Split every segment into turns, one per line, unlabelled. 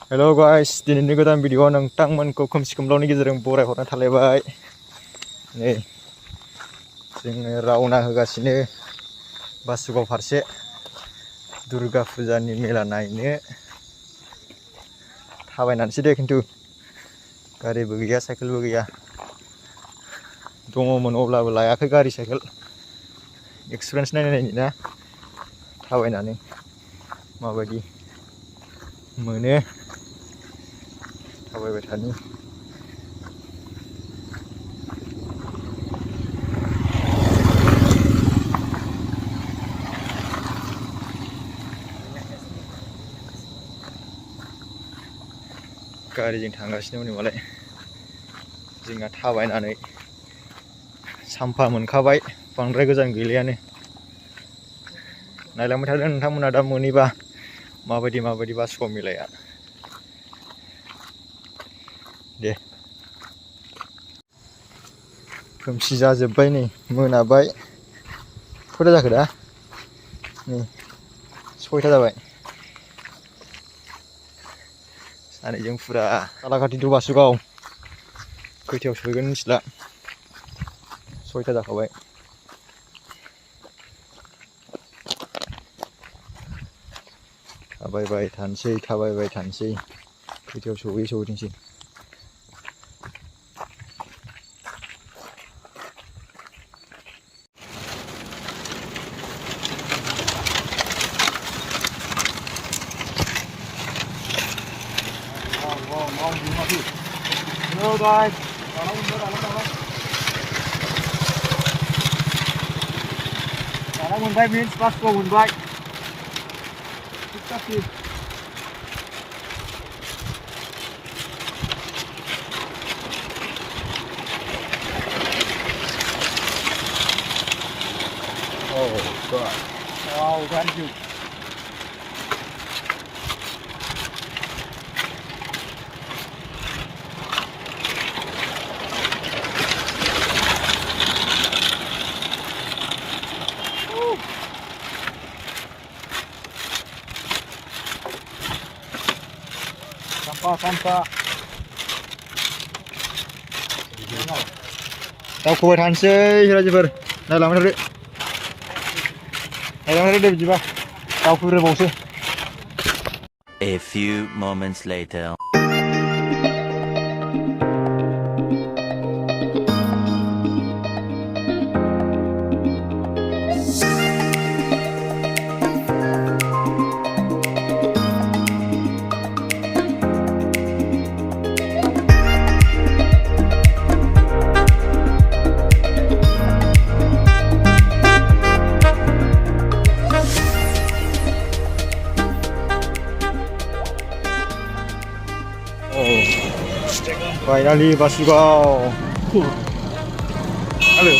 Hello guys, दिनैनि गोदान video नोंथांमोनखौ खोमसि खोमलावनि गेजेरजों बरायहरनो थालायबाय। नै जोङो रावना होगासिनो बासुगाव फारसे दुर्गा फुजानि मेला नायनो। थाबायनानैसो दे, खिन्थु गारिबो गैया साइकेलबो गैया। दङमोन अब्लाबो लायाखै गारि साइकेल। एक्सपिरियेन्स नायनायनि ना थाबायनानै माबायदि मोनो। थाबायबाय थानि गारिजों थांगासिनो हनै मालाय। जोंहा थाबायनानै सामफा मोनखाबाय, बांद्राय गोजान गैलायानो। नायलांबाय थादो नोंथांमोना दा मोनैबा माबायदि बासुगाव मेलाया। दे खोमसि जाजोब्बाय, नै मोनाबाय। खयथा जाखो दा? नै 6टा जाबाय। सानैजों फुरा सालाकाथि टु बासुगाव। खैथायाव सहैगोन मिथिला, 6टा जाखाबाय। थाबायबाय थानोसै खैथायाव सहैथोंसै। Hello guys, dalam moonbai means Basko moonbai. Oh god, wow, thank you. Sampah. दावखोबाय थानोसै रायजोफोर, नायलांबाय थादो बिदिबा दावखोग्रोबावसै।
A few moments later.
Finally Basugaw. Halo.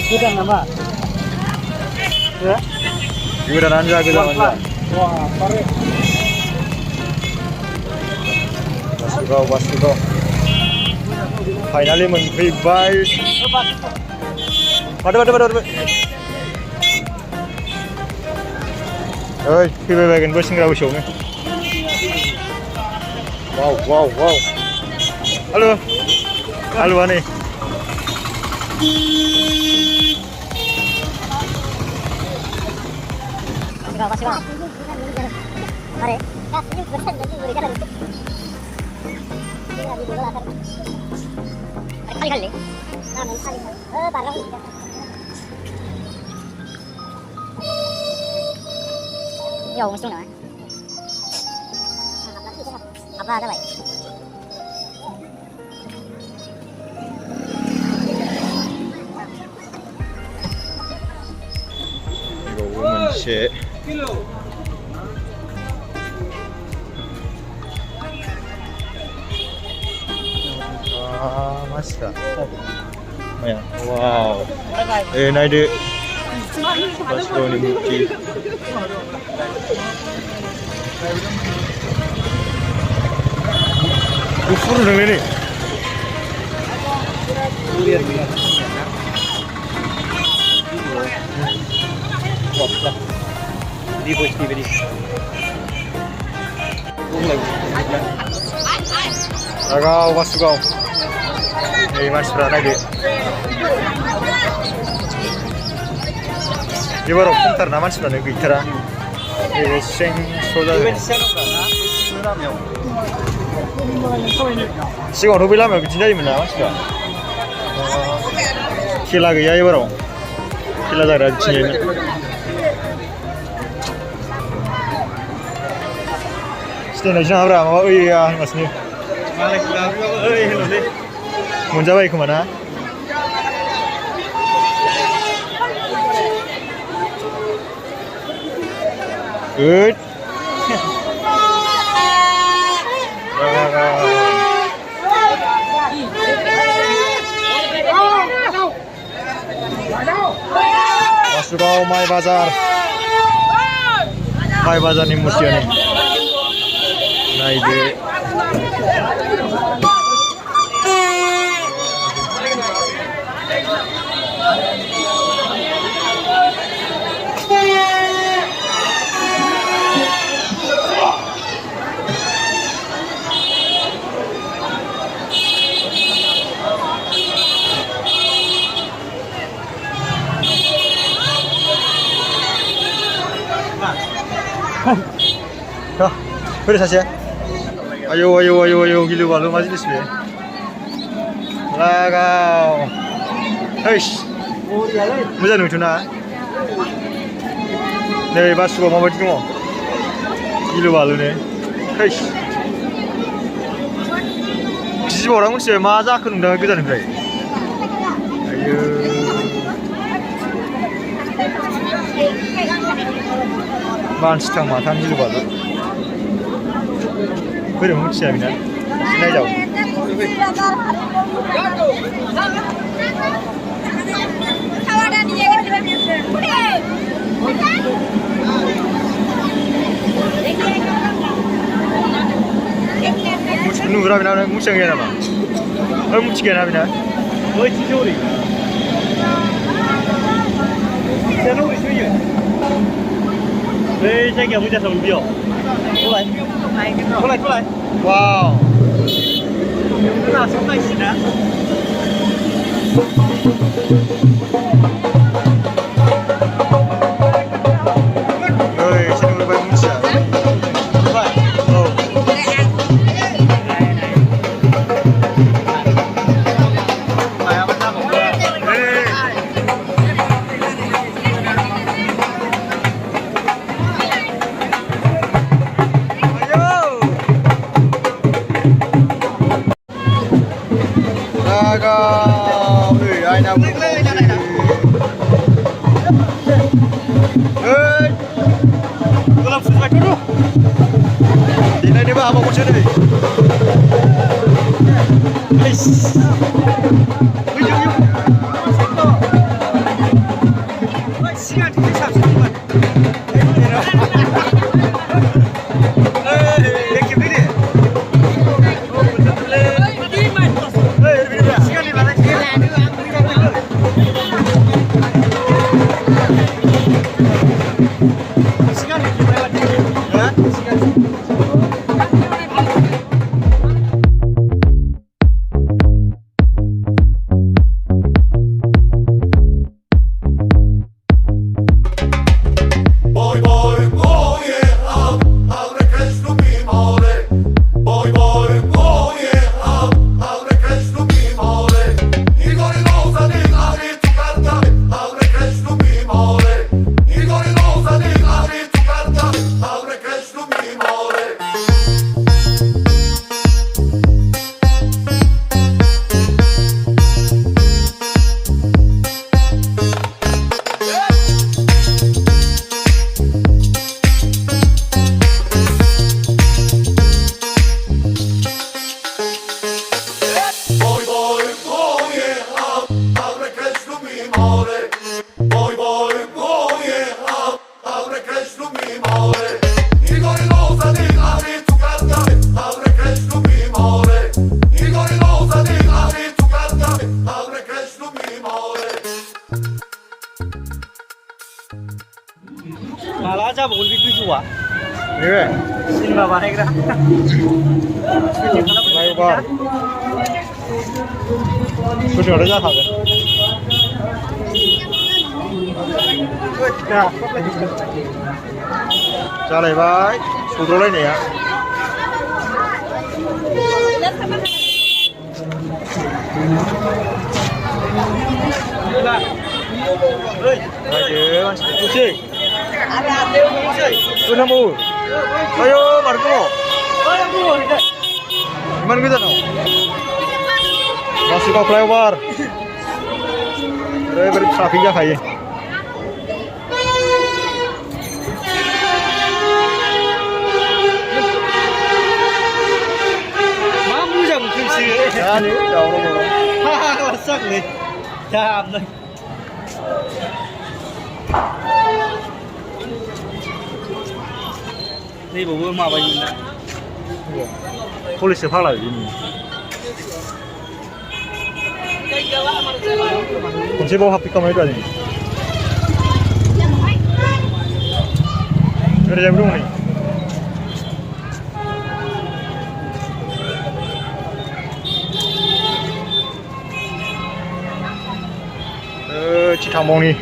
Gudang nama? Ya?
Gudang anja.
Wah, pare.
Basugaw. Finally मोनफैबाय. Waduh. फैबाय बायगोनबो सेंग्रा बैसोआवनो। Wow. Halo nih.
Basketball. Mari. Kali. Ya, mesti nak. Apa ada baik?
이거 오문시. 아, 맛있다. 뭐야? 와우. 나이드. 바스코니 무기. Ufur dong ini. Epsd बायदि गाव बासुगाव नै मानसिफ्रा नायदो एबाराव खमथारना मानसिफ्रानो गैथारा स्रें स्र' जादों सिगाङावथ' बे लामायाव बिदिनो जायोमोन ना मानसिफ्रा खेला गैया एबाराव खेला जाग्रा बिथिङैनो सिनायनायसो नङाब्रा माबा ओइया होनगासिनो मोनजाबाय खोमा ना good Basurau Mai Bazar nih musia nih nah ide Boleh saja. Ayo, gilu balu masih di sini. Lagau. Heish. Moja nutuna. Nih basuh mau baju mau. Gilu balu nih. Heish. Kisi orang mesti maza aku nunggu kita nih. Ayo. Manchitang matan gilu balu. 그래 뭉치야 그냥 신나자고 뭉치 누구라 비나 뭉치야 그냥 봐 뭉치 그냥 비나 어이 지겨우리 새로 우리 쉬어요 왜 자기야 문제서 울비어过来哇那什么意思呢哎现在我们吃快哦哎呀我拿不过ai nào cũng ơi tôi làm phải cút đi này đi ba một con chơi đi 시간 되게 잡수는
माला जाबावगोन बे गोजौआ
नैबे
cinema बानायग्रा
flyover गोजौआलाय जाखागोन जालायबाय सौदावलायनाया नायदो मानसिफोरखौसै गोथांबावो आयौ माथो दङ इमान गोजानाव बासुगाव फ्लाइअभार ओरैबायदि ट्राफिक जाखायो
मा मोजां मोनखोसो
जानो दावराव
फाग्लासो जागोनलै जामनो नैबावबो माबायोमोन ना
पुलिससो फाग्ला बिदिनो खनसे बाव हाबफैखांबाय दा जों ओरैजायबो दङ नै थांबावनि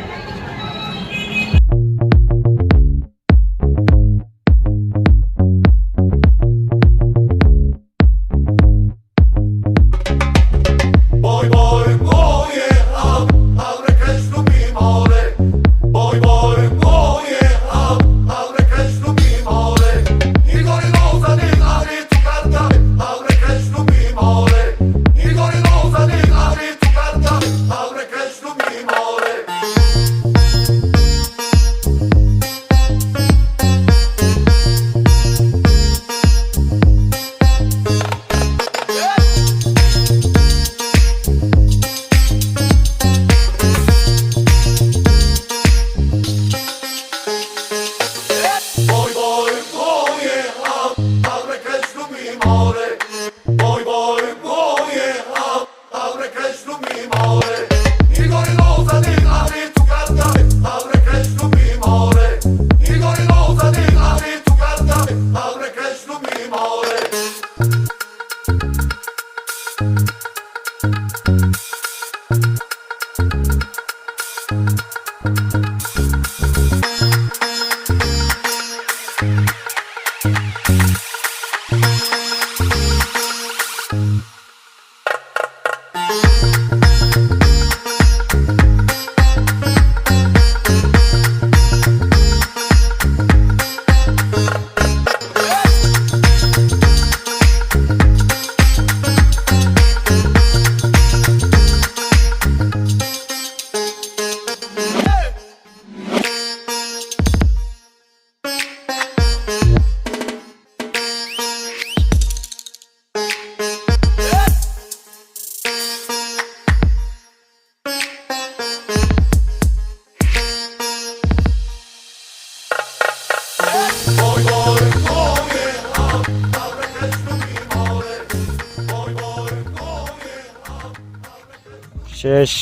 सेस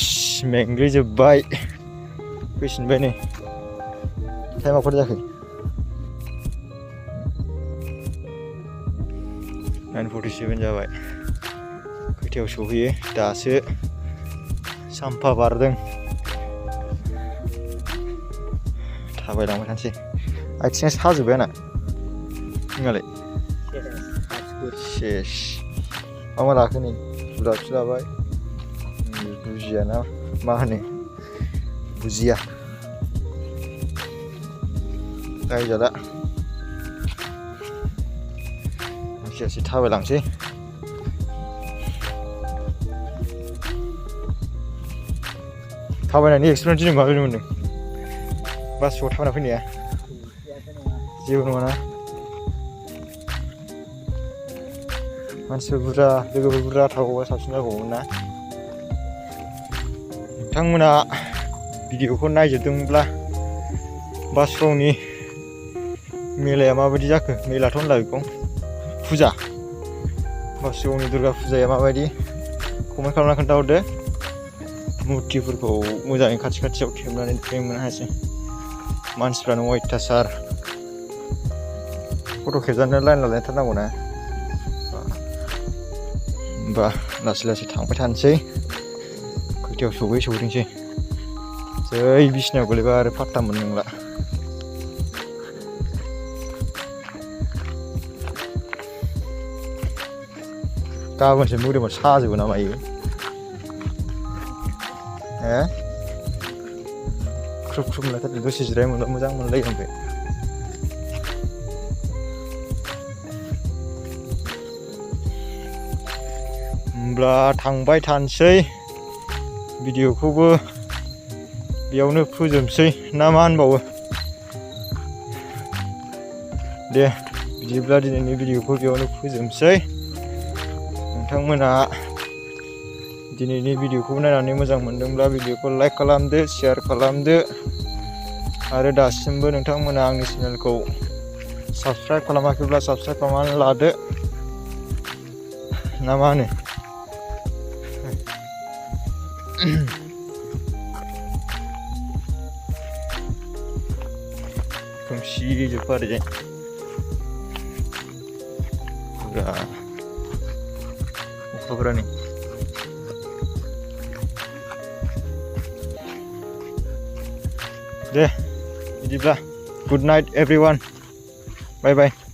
मेंग्लिजोब्बाय फैफिनबाय नै टाइमा खय जाखो 9:47 जाबाय खैथायाव सहैयो दासो साम्फा बारदों थाबायलांबाय थानोसै आथिङा साजोब्बाय आंना नोंहालाय सेस मा मा लाखो नै जुलाफि लाबाय बुजिया ना मा होनो बुजिया गायजाला एसे थाबायलांसै थाबायनायनि एक्सपिरियेन्स दिनै माबायदि मोन्दों बासुगाव थाबायना फैनाया जेबो नङाना मानसिफोर बुरजा लोगोफोर बुरजा थाबावबा साबसिन जागौमोन ना नोंथांमोना भिडिअखौ नायजोबदोंब्ला बासुगावनि मेलाया माबायदि जाखो मेलाथ' होनला बेखौ फुजा बासुगावनि दुर्गा फुजाया माबायदि कमेन्ट खालामना खोन्थाहरदो मुर्तिफोरखौ मोजाङै खाथि खाथियाव खेबनानै दोननो हायासै मानसिफ्रानो अयथासार फट' खेबजानो लाइन लालायथारनांगौ ना होमबा लासै लासै थांबाय थानोसै खैथायाव सहैसै जै बिसिनायाव गोलैबा आरो फात्ता मोननाय नंला गाबोनसो मोदोमा साजोबो ना मायो ख्रुब ख्रुब मोनलायथारदों दसे जिराय मोनबा मोजां मोनलायो ओमफ्राय होमब्ला थांबाय थानोसै भिडिअखौबो बेयावनो फोजोबसै ना मा होनबावो दे बिदिब्ला दिनैनि भिडिअखौ बेयावनो फोजोबसै नोंथांमोना दिनैनि भिडिअखौ नायनानै मोजां मोनदोंब्ला भिडिअखौ लाइक खालामदो शेयार खालामदो आरो दासिमबो नोंथांमोना आंनि चेनेलखौ साबस्क्राइब खालामाखैब्ला साबस्क्राइब खालामनानै लादो ना मा होनो खोमसि जोबखा ओरैजाय पुरा अखाफोरानो दे बिदिब्ला गुड नाइट एभ्रिवान बाय बाय